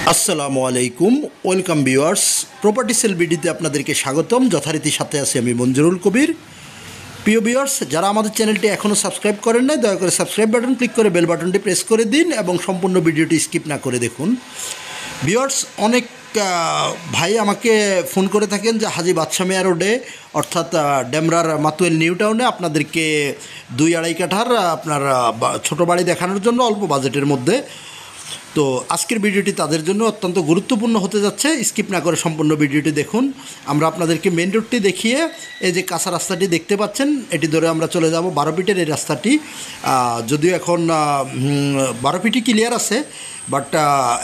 আসসালামু আলাইকুম, welcome viewers. Property sell ভিডিওতে আপনাদেরকে স্বাগতম। যথারীতি সাথে আছি আমি মঞ্জুরুল কবির। প্রিয় ভিউয়ার্স, যারা আমাদের চ্যানেলটি এখনও সাবস্ক্রাইব করেন নাই, দয়া করে সাবস্ক্রাইব বাটন ক্লিক করে বেল বাটনটি প্রেস করে দিন এবং সম্পূর্ণ ভিডিওটি স্কিপ না করে দেখুন। ভিউয়ার্স, অনেক ভাই আমাকে ফোন করে থাকেন যে হাজী বাদশা মিয়া রোডে অর্থাৎ ডেমরার মাতুয়েল নিউ টাউনে আপনাদেরকে 2-2.5 কাঠার আপনার ছোটো বাড়ি দেখানোর জন্য অল্প বাজেটের মধ্যে। তো আজকের ভিডিওটি তাদের জন্য অত্যন্ত গুরুত্বপূর্ণ হতে যাচ্ছে। স্কিপ না করে সম্পূর্ণ ভিডিওটি দেখুন। আমরা আপনাদেরকে মেন রোডটি দেখিয়ে এই যে কাঁচা রাস্তাটি দেখতে পাচ্ছেন, এটি ধরে আমরা চলে যাব 12 ফিটের এই রাস্তাটি। যদিও এখন 12 ফিটই ক্লিয়ার আছে, বাট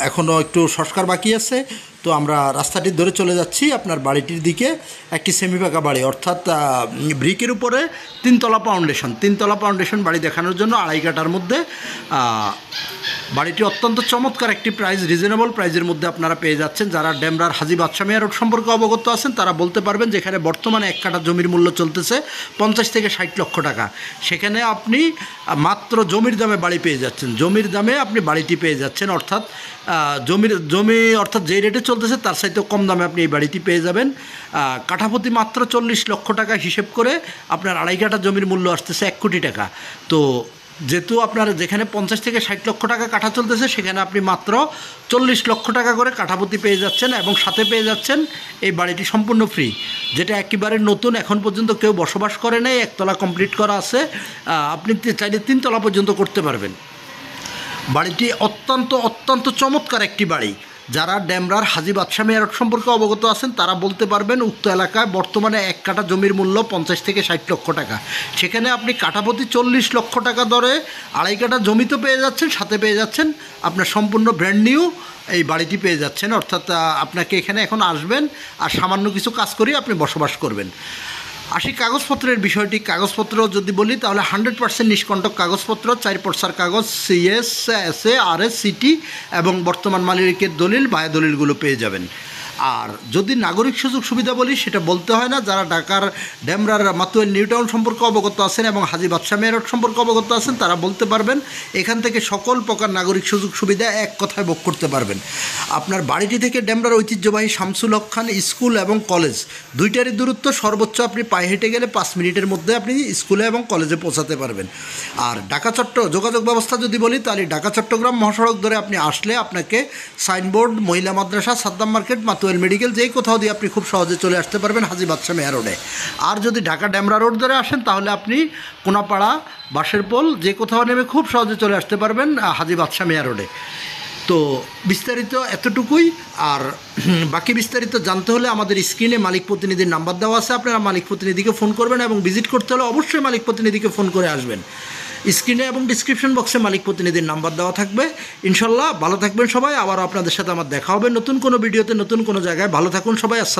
এখনও একটু সংস্কার বাকি আছে। তো আমরা রাস্তাটি ধরে চলে যাচ্ছি আপনার বাড়িটির দিকে। একটি সেমি পাকা বাড়ি, অর্থাৎ ব্রিকের উপরে 3তলা ফাউন্ডেশন বাড়ি দেখানোর জন্য 2.5 কাঠার মধ্যে। বাড়িটি অত্যন্ত চমৎকার একটি প্রাইস, রিজনেবল প্রাইসের মধ্যে আপনারা পেয়ে যাচ্ছেন। যারা ডেমরার হাজী বাদশা মিয়া রোড সম্পর্কে অবগত আছেন তারা বলতে পারবেন যেখানে বর্তমানে 1 কাঠা জমির মূল্য চলতেছে 50 থেকে 60 লক্ষ টাকা। সেখানে আপনি মাত্র জমির দামে বাড়ি পেয়ে যাচ্ছেন, জমির দামে আপনি বাড়িটি পেয়ে যাচ্ছেন। অর্থাৎ জমি অর্থাৎ যেই রেটে চলতেছে তার চাইতেও কম দামে আপনি এই বাড়িটি পেয়ে যাবেন। কাঠাপ্রতি মাত্র 40 লক্ষ টাকা হিসেব করে আপনার 2.5 কাঠা জমির মূল্য আসতেছে 1 কোটি টাকা। তো যেহেতু আপনার যেখানে 50 থেকে 60 লক্ষ টাকা কাঠা চলতেছে সেখানে আপনি মাত্র 40 লক্ষ টাকা করে কাঠাপ্রতি পেয়ে যাচ্ছেন এবং সাথে পেয়ে যাচ্ছেন এই বাড়িটি সম্পূর্ণ ফ্রি, যেটা একেবারে নতুন, এখন পর্যন্ত কেউ বসবাস করে নাই। 1 তলা কমপ্লিট করা আছে, আপনি চাইলে 3 তলা পর্যন্ত করতে পারবেন। বাড়িটি অত্যন্ত চমৎকার একটি বাড়ি। যারা ডেমরার হাজী বাদশা মিয়া রোড সম্পর্কে অবগত আছেন তারা বলতে পারবেন উক্ত এলাকায় বর্তমানে 1 কাঠা জমির মূল্য 50 থেকে 60 লক্ষ টাকা। সেখানে আপনি কাঠাপ্রতি 40 লক্ষ টাকা দরে 2.5 কাঠা জমি তো পেয়ে যাচ্ছেন, সাথে পেয়ে যাচ্ছেন আপনার সম্পূর্ণ ব্র্যান্ড নিউ এই বাড়িটি পেয়ে যাচ্ছেন। অর্থাৎ আপনাকে এখানে এখন আসবেন আর সামান্য কিছু কাজ করে আপনি বসবাস করবেন। আসি কাগজপত্রের বিষয়টি। কাগজপত্র যদি বলি তাহলে 100% নিষ্কণ্টক কাগজপত্র, 4 পর্সার কাগজ, CS, SA, RS, CT এবং বর্তমান মালিকের দলিল, বায়া দলিলগুলো পেয়ে যাবেন। আর যদি নাগরিক সুযোগ সুবিধা বলি সেটা বলতে হয় না। যারা ঢাকার ডেমরার মাতুয়েল নিউ টাউন সম্পর্কে অবগত আছেন এবং হাজী বাদশা মিয়া রোড সম্পর্কে অবগত আছেন তারা বলতে পারবেন এখান থেকে সকল প্রকার নাগরিক সুযোগ সুবিধা এক কথায় ভোগ করতে পারবেন। আপনার বাড়িটি থেকে ডেমরার ঐতিহ্যবাহী শামসুল হক খান স্কুল এবং কলেজ দুইটারই দূরত্ব সর্বোচ্চ আপনি পায়ে হেঁটে গেলে 5 মিনিটের মধ্যে আপনি স্কুলে এবং কলেজে পৌঁছাতে পারবেন। আর ঢাকা যোগাযোগ ব্যবস্থা যদি বলি তাহলে ঢাকা চট্টগ্রাম মহাসড়ক ধরে আপনি আসলে আপনাকে সাইনবোর্ড, মহিলা মাদ্রাসা, সাদ্দাম মার্কেট, মাতুয়েল মেডিকেল যেই কোথাও দিয়ে আপনি খুব সহজে চলে আসতে পারবেন হাজী বাদশা মিয়া রোডে। আর যদি ঢাকা ডেমরা রোড ধরে আসেন তাহলে আপনি কোনাপাড়া, বাঁশের পোল যে কোথাও নেমে খুব সহজে চলে আসতে পারবেন হাজী বাদশা মিয়া রোডে। তো বিস্তারিত এতটুকুই। আর বাকি বিস্তারিত জানতে হলে আমাদের স্ক্রিনে মালিক প্রতিনিধির নাম্বার দেওয়া আছে, আপনারা মালিক প্রতিনিধিকে ফোন করবেন এবং ভিজিট করতে হলে অবশ্যই মালিক প্রতিনিধিকে ফোন করে আসবেন। স্ক্রিনে এবং ডিসক্রিপশন বক্সে মালিক প্রতিনিধির নাম্বার দেওয়া থাকবে। ইনশাল্লাহ ভালো থাকবেন সবাই। আবার আপনাদের সাথে আমার দেখা হবে নতুন কোনো ভিডিওতে, নতুন কোনো জায়গায়। ভালো থাকুন সবাই। আসসালাম।